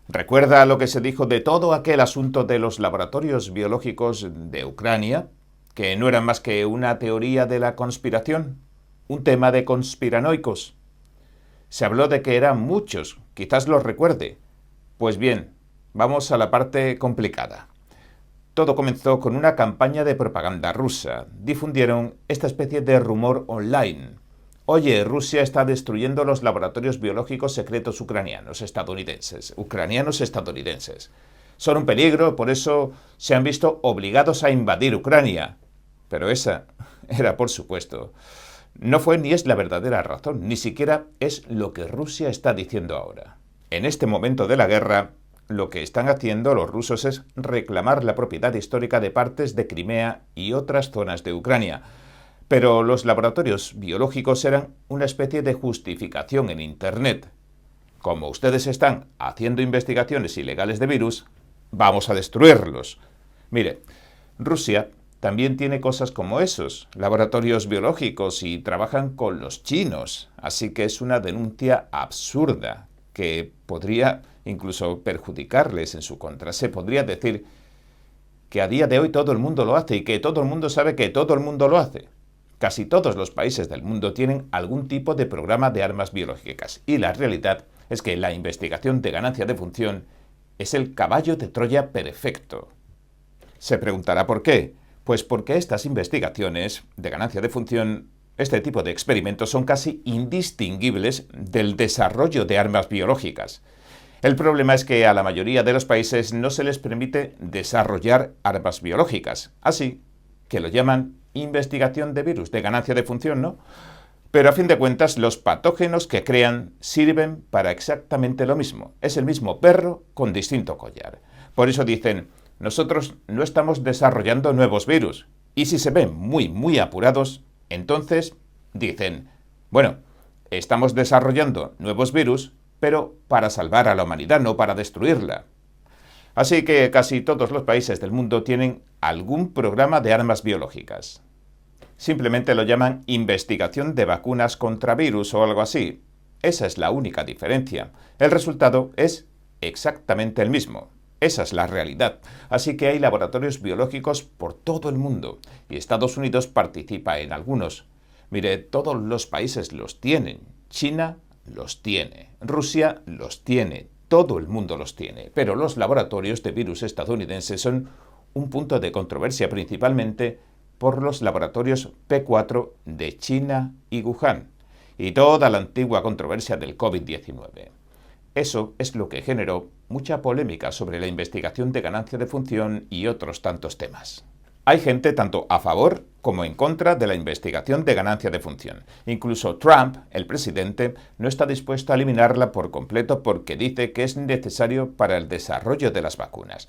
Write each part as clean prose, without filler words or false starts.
¿Recuerda lo que se dijo de todo aquel asunto de los laboratorios biológicos de Ucrania? Que no eran más que una teoría de la conspiración, un tema de conspiranoicos. Se habló de que eran muchos, quizás los recuerde. Pues bien, vamos a la parte complicada. Todo comenzó con una campaña de propaganda rusa. Difundieron esta especie de rumor online. Oye, Rusia está destruyendo los laboratorios biológicos secretos ucranianos estadounidenses. Son un peligro, por eso se han visto obligados a invadir Ucrania. Pero esa era, por supuesto, no fue ni es la verdadera razón, ni siquiera es lo que Rusia está diciendo ahora. En este momento de la guerra, lo que están haciendo los rusos es reclamar la propiedad histórica de partes de Crimea y otras zonas de Ucrania. Pero los laboratorios biológicos eran una especie de justificación en Internet. Como ustedes están haciendo investigaciones ilegales de virus, vamos a destruirlos. Mire, Rusia también tiene cosas como esos, laboratorios biológicos, y trabajan con los chinos, así que es una denuncia absurda que podría incluso perjudicarles en su contra. Se podría decir que a día de hoy todo el mundo lo hace y que todo el mundo sabe que todo el mundo lo hace. Casi todos los países del mundo tienen algún tipo de programa de armas biológicas y la realidad es que la investigación de ganancia de función es el caballo de Troya perfecto. Se preguntará por qué. Pues porque estas investigaciones de ganancia de función, este tipo de experimentos, son casi indistinguibles del desarrollo de armas biológicas. El problema es que a la mayoría de los países no se les permite desarrollar armas biológicas, así que lo llaman investigación de virus de ganancia de función, ¿no? Pero a fin de cuentas, los patógenos que crean sirven para exactamente lo mismo. Es el mismo perro con distinto collar. Por eso dicen, nosotros no estamos desarrollando nuevos virus. Y si se ven muy apurados, entonces dicen, bueno, estamos desarrollando nuevos virus, pero para salvar a la humanidad, no para destruirla. Así que casi todos los países del mundo tienen algún programa de armas biológicas. Simplemente lo llaman investigación de vacunas contra virus o algo así. Esa es la única diferencia. El resultado es exactamente el mismo. Esa es la realidad. Así que hay laboratorios biológicos por todo el mundo y Estados Unidos participa en algunos. Mire, todos los países los tienen. China los tiene. Rusia los tiene. Todo el mundo los tiene. Pero los laboratorios de virus estadounidenses son un punto de controversia principalmente por los laboratorios P4 de China y Wuhan, y toda la antigua controversia del COVID-19. Eso es lo que generó mucha polémica sobre la investigación de ganancia de función y otros tantos temas. Hay gente tanto a favor como en contra de la investigación de ganancia de función. Incluso Trump, el presidente, no está dispuesto a eliminarla por completo porque dice que es necesario para el desarrollo de las vacunas.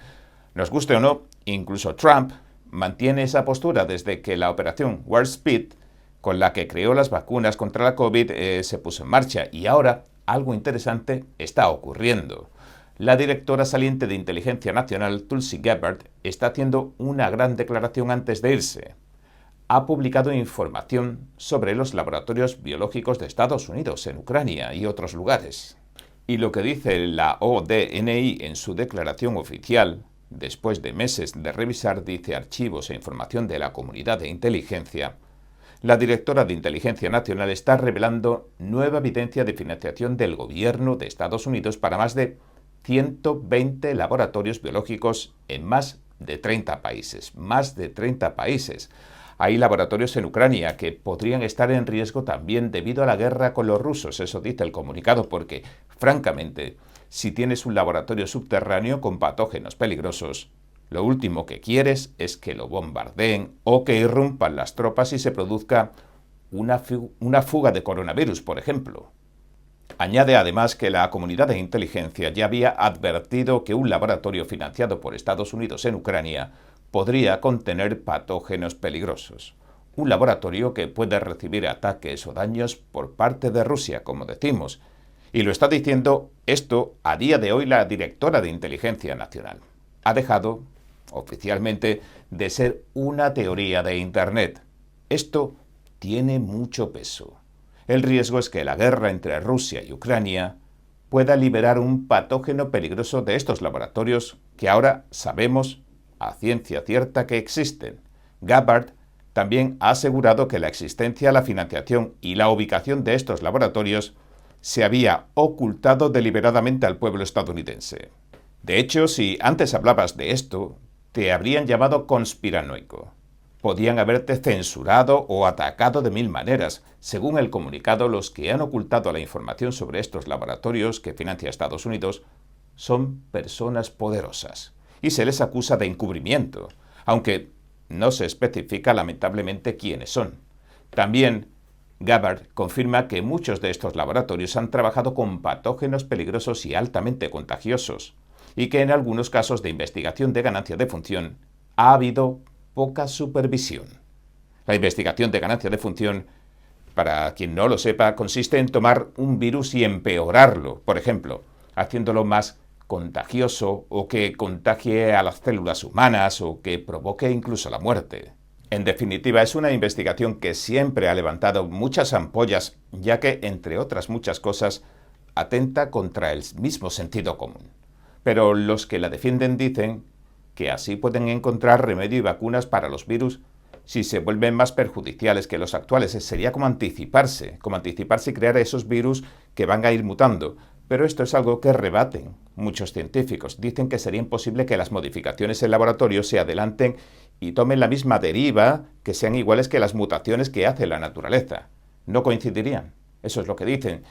Nos guste o no, incluso Trump mantiene esa postura desde que la operación Warp Speed, con la que creó las vacunas contra la COVID, se puso en marcha. Y ahora algo interesante está ocurriendo. La directora saliente de Inteligencia Nacional, Tulsi Gabbard, está haciendo una gran declaración antes de irse. Ha publicado información sobre los laboratorios biológicos de Estados Unidos en Ucrania y otros lugares. Y lo que dice la ODNI en su declaración oficial, después de meses de revisar, dice, archivos e información de la comunidad de inteligencia, la directora de Inteligencia Nacional está revelando nueva evidencia de financiación del gobierno de Estados Unidos para más de 120 laboratorios biológicos en más de 30 países. Más de 30 países. Hay laboratorios en Ucrania que podrían estar en riesgo también debido a la guerra con los rusos, eso dice el comunicado, porque, francamente, si tienes un laboratorio subterráneo con patógenos peligrosos, lo último que quieres es que lo bombardeen o que irrumpan las tropas y se produzca una fuga de coronavirus, por ejemplo. Añade además que la comunidad de inteligencia ya había advertido que un laboratorio financiado por Estados Unidos en Ucrania podría contener patógenos peligrosos. Un laboratorio que puede recibir ataques o daños por parte de Rusia, como decimos. Y lo está diciendo esto a día de hoy la directora de Inteligencia Nacional. Ha dejado, oficialmente, de ser una teoría de Internet. Esto tiene mucho peso. El riesgo es que la guerra entre Rusia y Ucrania pueda liberar un patógeno peligroso de estos laboratorios que ahora sabemos a ciencia cierta que existen. Gabbard también ha asegurado que la existencia, la financiación y la ubicación de estos laboratorios se había ocultado deliberadamente al pueblo estadounidense. De hecho, si antes hablabas de esto, te habrían llamado conspiranoico. Podían haberte censurado o atacado de mil maneras. Según el comunicado, los que han ocultado la información sobre estos laboratorios que financia Estados Unidos son personas poderosas y se les acusa de encubrimiento, aunque no se especifica lamentablemente quiénes son. También Gabbard confirma que muchos de estos laboratorios han trabajado con patógenos peligrosos y altamente contagiosos, y que en algunos casos de investigación de ganancia de función ha habido poca supervisión. La investigación de ganancia de función, para quien no lo sepa, consiste en tomar un virus y empeorarlo, por ejemplo, haciéndolo más contagioso o que contagie a las células humanas o que provoque incluso la muerte. En definitiva, es una investigación que siempre ha levantado muchas ampollas, ya que, entre otras muchas cosas, atenta contra el mismo sentido común. Pero los que la defienden dicen que así pueden encontrar remedio y vacunas para los virus si se vuelven más perjudiciales que los actuales. Sería como anticiparse y crear esos virus que van a ir mutando. Pero esto es algo que rebaten muchos científicos. Dicen que sería imposible que las modificaciones en laboratorio se adelanten y tomen la misma deriva, que sean iguales que las mutaciones que hace la naturaleza. No coincidirían. Eso es lo que dicen.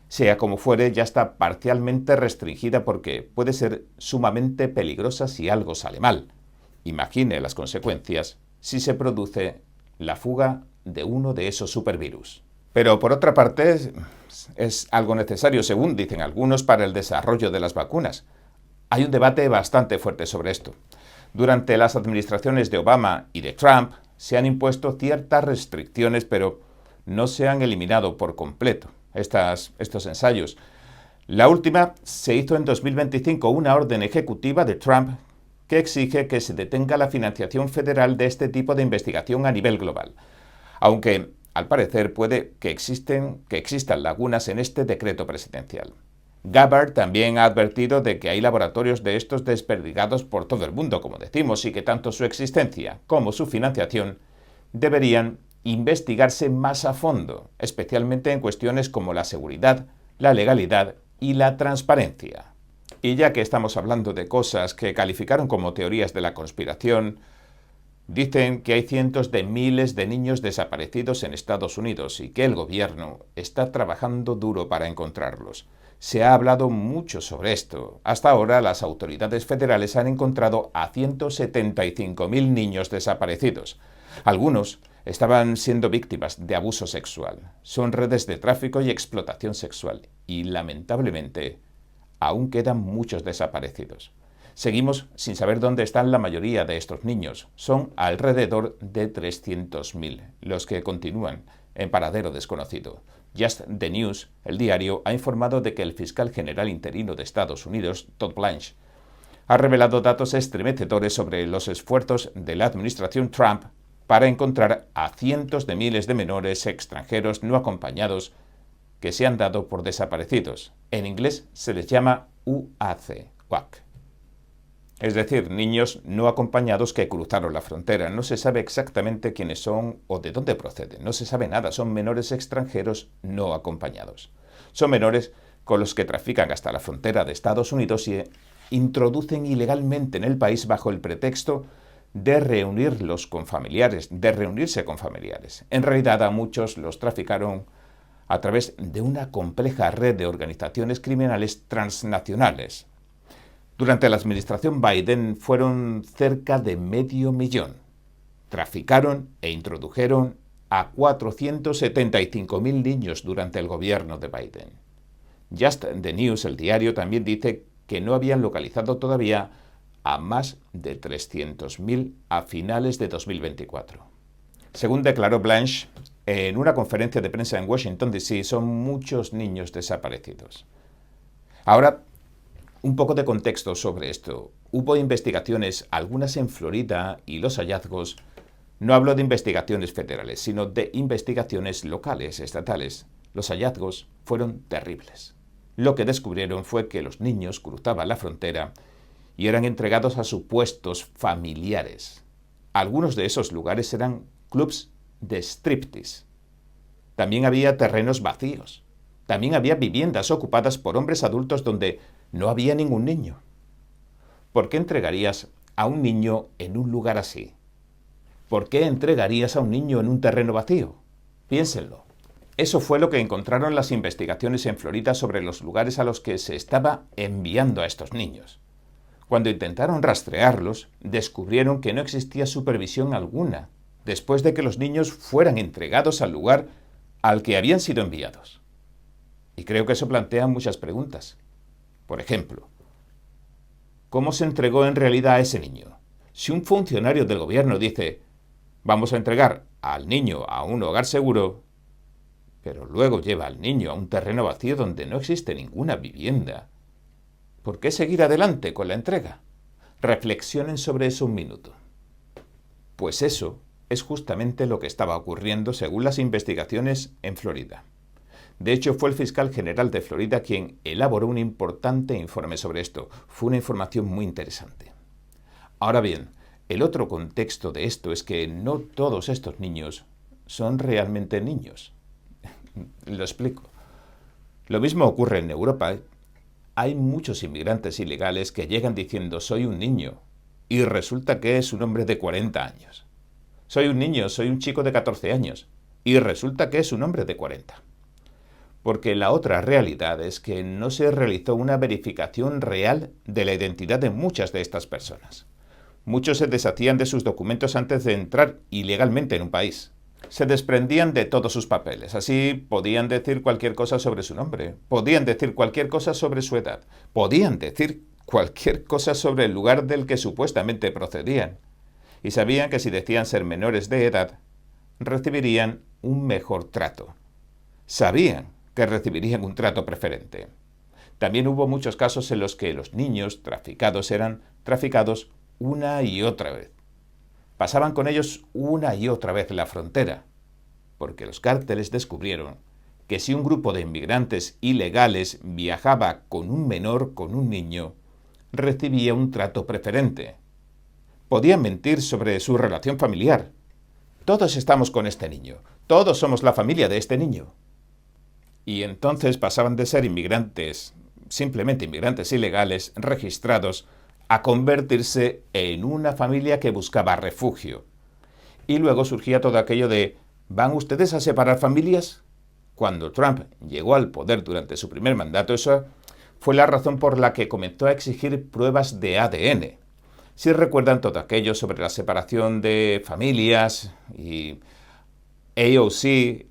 Sea como fuere, ya está parcialmente restringida porque puede ser sumamente peligrosa si algo sale mal. Imagine las consecuencias si se produce la fuga de uno de esos supervirus. Pero por otra parte, es algo necesario, según dicen algunos, para el desarrollo de las vacunas. Hay un debate bastante fuerte sobre esto. Durante las administraciones de Obama y de Trump se han impuesto ciertas restricciones, pero no se han eliminado por completo estos ensayos. La última se hizo en 2025, una orden ejecutiva de Trump que exige que se detenga la financiación federal de este tipo de investigación a nivel global. Aunque, al parecer, puede que existan lagunas en este decreto presidencial. Gabbard también ha advertido de que hay laboratorios de estos desperdigados por todo el mundo, como decimos, y que tanto su existencia como su financiación deberían investigarse más a fondo, especialmente en cuestiones como la seguridad, la legalidad y la transparencia. Y ya que estamos hablando de cosas que calificaron como teorías de la conspiración, dicen que hay cientos de miles de niños desaparecidos en Estados Unidos y que el gobierno está trabajando duro para encontrarlos. Se ha hablado mucho sobre esto. Hasta ahora las autoridades federales han encontrado a 175.000 niños desaparecidos. Algunos estaban siendo víctimas de abuso sexual. Son redes de tráfico y explotación sexual y, lamentablemente, aún quedan muchos desaparecidos. Seguimos sin saber dónde están la mayoría de estos niños. Son alrededor de 300.000 los que continúan en paradero desconocido. Just the News, el diario, ha informado de que el fiscal general interino de Estados Unidos, Todd Blanche, ha revelado datos estremecedores sobre los esfuerzos de la administración Trump para encontrar a cientos de miles de menores extranjeros no acompañados que se han dado por desaparecidos. En inglés se les llama UAC, UAC. Es decir, niños no acompañados que cruzaron la frontera. No se sabe exactamente quiénes son o de dónde proceden. No se sabe nada. Son menores extranjeros no acompañados. Son menores con los que trafican hasta la frontera de Estados Unidos y introducen ilegalmente en el país bajo el pretexto de reunirse con familiares. En realidad a muchos los traficaron a través de una compleja red de organizaciones criminales transnacionales. Durante la administración Biden fueron cerca de 500.000. Traficaron e introdujeron a 475.000 niños durante el gobierno de Biden. Just the News, el diario, también dice que no habían localizado todavía a más de 300.000 a finales de 2024. Según declaró Blanche en una conferencia de prensa en Washington, D.C., son muchos niños desaparecidos. Ahora, un poco de contexto sobre esto. Hubo investigaciones, algunas en Florida, y los hallazgos, no hablo de investigaciones federales, sino de investigaciones locales, estatales. Los hallazgos fueron terribles. lo que descubrieron fue que los niños cruzaban la frontera y eran entregados a supuestos familiares. Algunos de esos lugares eran clubs de striptease. También había terrenos vacíos. También había viviendas ocupadas por hombres adultos donde no había ningún niño. ¿Por qué entregarías a un niño en un lugar así? ¿Por qué entregarías a un niño en un terreno vacío? Piénsenlo. Eso fue lo que encontraron las investigaciones en Florida sobre los lugares a los que se estaba enviando a estos niños. Cuando intentaron rastrearlos, descubrieron que no existía supervisión alguna después de que los niños fueran entregados al lugar al que habían sido enviados. Y creo que eso plantea muchas preguntas. Por ejemplo, ¿cómo se entregó en realidad a ese niño? Si un funcionario del gobierno dice, vamos a entregar al niño a un hogar seguro, pero luego lleva al niño a un terreno vacío donde no existe ninguna vivienda, ¿por qué seguir adelante con la entrega? Reflexionen sobre eso un minuto. Pues eso es justamente lo que estaba ocurriendo según las investigaciones en Florida. De hecho, fue el fiscal general de Florida quien elaboró un importante informe sobre esto. Fue una información muy interesante. Ahora bien, el otro contexto de esto es que no todos estos niños son realmente niños. Lo explico. Lo mismo ocurre en Europa. Hay muchos inmigrantes ilegales que llegan diciendo soy un niño y resulta que es un hombre de 40 años. Soy un niño, soy un chico de 14 años y resulta que es un hombre de 40. Porque la otra realidad es que no se realizó una verificación real de la identidad de muchas de estas personas. Muchos se deshacían de sus documentos antes de entrar ilegalmente en un país. Se desprendían de todos sus papeles, así podían decir cualquier cosa sobre su nombre, podían decir cualquier cosa sobre su edad, podían decir cualquier cosa sobre el lugar del que supuestamente procedían. Y sabían que si decían ser menores de edad, recibirían un mejor trato. Sabían que recibirían un trato preferente. También hubo muchos casos en los que los niños traficados eran traficados una y otra vez. Pasaban con ellos una y otra vez la frontera, porque los cárteles descubrieron que si un grupo de inmigrantes ilegales viajaba con un menor, con un niño, recibía un trato preferente. Podían mentir sobre su relación familiar. Todos estamos con este niño, todos somos la familia de este niño. Y entonces pasaban de ser inmigrantes, simplemente inmigrantes ilegales, registrados, a convertirse en una familia que buscaba refugio. Y luego surgía todo aquello de ¿van ustedes a separar familias? Cuando Trump llegó al poder durante su primer mandato, esa fue la razón por la que comenzó a exigir pruebas de ADN. Si recuerdan todo aquello sobre la separación de familias y AOC,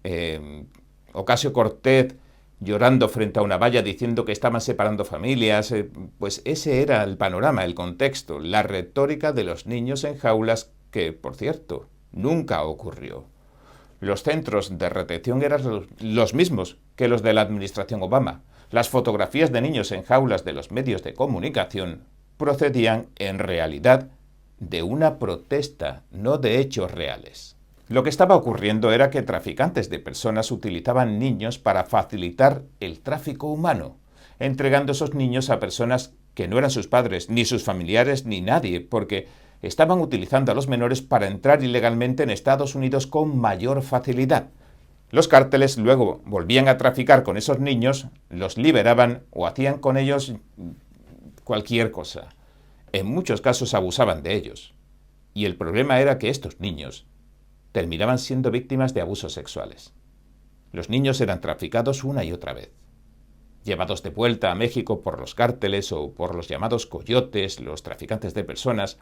Ocasio-Cortez llorando frente a una valla diciendo que estaban separando familias, pues ese era el panorama, el contexto, la retórica de los niños en jaulas que, por cierto, nunca ocurrió. Los centros de retención eran los mismos que los de la administración Obama. Las fotografías de niños en jaulas de los medios de comunicación procedían, en realidad, de una protesta, no de hechos reales. Lo que estaba ocurriendo era que traficantes de personas utilizaban niños para facilitar el tráfico humano, entregando esos niños a personas que no eran sus padres, ni sus familiares, ni nadie, porque estaban utilizando a los menores para entrar ilegalmente en Estados Unidos con mayor facilidad. Los cárteles luego volvían a traficar con esos niños, los liberaban o hacían con ellos cualquier cosa. En muchos casos abusaban de ellos. Y el problema era que estos niños terminaban siendo víctimas de abusos sexuales. Los niños eran traficados una y otra vez, llevados de vuelta a México por los cárteles o por los llamados coyotes, los traficantes de personas,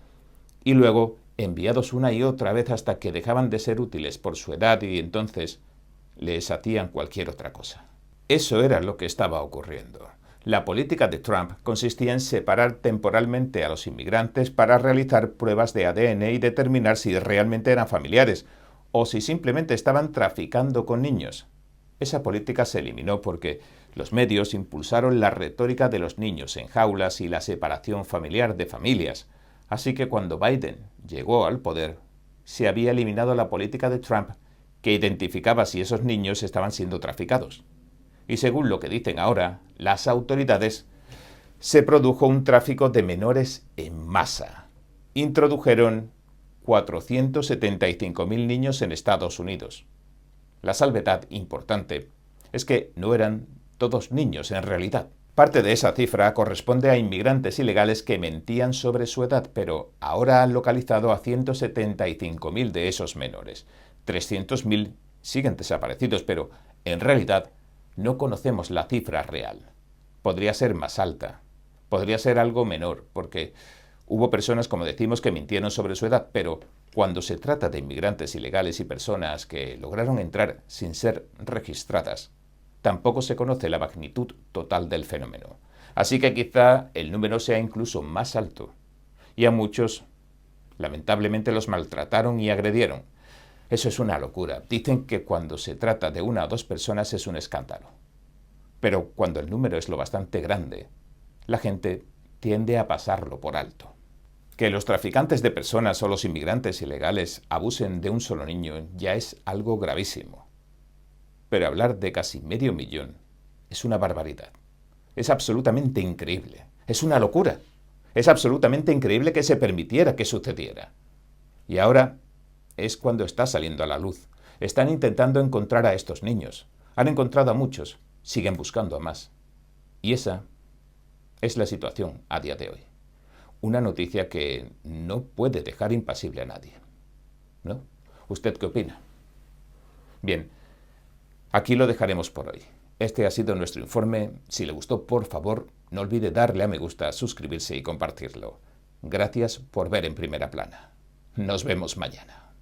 y luego enviados una y otra vez hasta que dejaban de ser útiles por su edad y entonces les hacían cualquier otra cosa. Eso era lo que estaba ocurriendo. La política de Trump consistía en separar temporalmente a los inmigrantes para realizar pruebas de ADN y determinar si realmente eran familiares o si simplemente estaban traficando con niños. Esa política se eliminó porque los medios impulsaron la retórica de los niños en jaulas y la separación familiar de familias. Así que cuando Biden llegó al poder, se había eliminado la política de Trump que identificaba si esos niños estaban siendo traficados. Y según lo que dicen ahora las autoridades, se produjo un tráfico de menores en masa. Introdujeron 475.000 niños en Estados Unidos. La salvedad importante es que no eran todos niños en realidad. Parte de esa cifra corresponde a inmigrantes ilegales que mentían sobre su edad, pero ahora han localizado a 175.000 de esos menores. 300.000 siguen desaparecidos, pero en realidad no conocemos la cifra real. Podría ser más alta, podría ser algo menor, porque hubo personas, como decimos, que mintieron sobre su edad, pero cuando se trata de inmigrantes ilegales y personas que lograron entrar sin ser registradas, tampoco se conoce la magnitud total del fenómeno. Así que quizá el número sea incluso más alto. Y a muchos, lamentablemente, los maltrataron y agredieron. Eso es una locura. Dicen que cuando se trata de una o dos personas es un escándalo. Pero cuando el número es lo bastante grande, la gente tiende a pasarlo por alto. Que los traficantes de personas o los inmigrantes ilegales abusen de un solo niño ya es algo gravísimo. Pero hablar de casi 500.000 es una barbaridad. Es absolutamente increíble. Es una locura. Es absolutamente increíble que se permitiera que sucediera. Y ahora es cuando está saliendo a la luz. Están intentando encontrar a estos niños. Han encontrado a muchos. Siguen buscando a más. Y esa es la situación a día de hoy. Una noticia que no puede dejar impasible a nadie. ¿No? ¿Usted qué opina? Bien, aquí lo dejaremos por hoy. Este ha sido nuestro informe. Si le gustó, por favor, no olvide darle a me gusta, suscribirse y compartirlo. Gracias por ver En Primera Plana. Nos vemos mañana.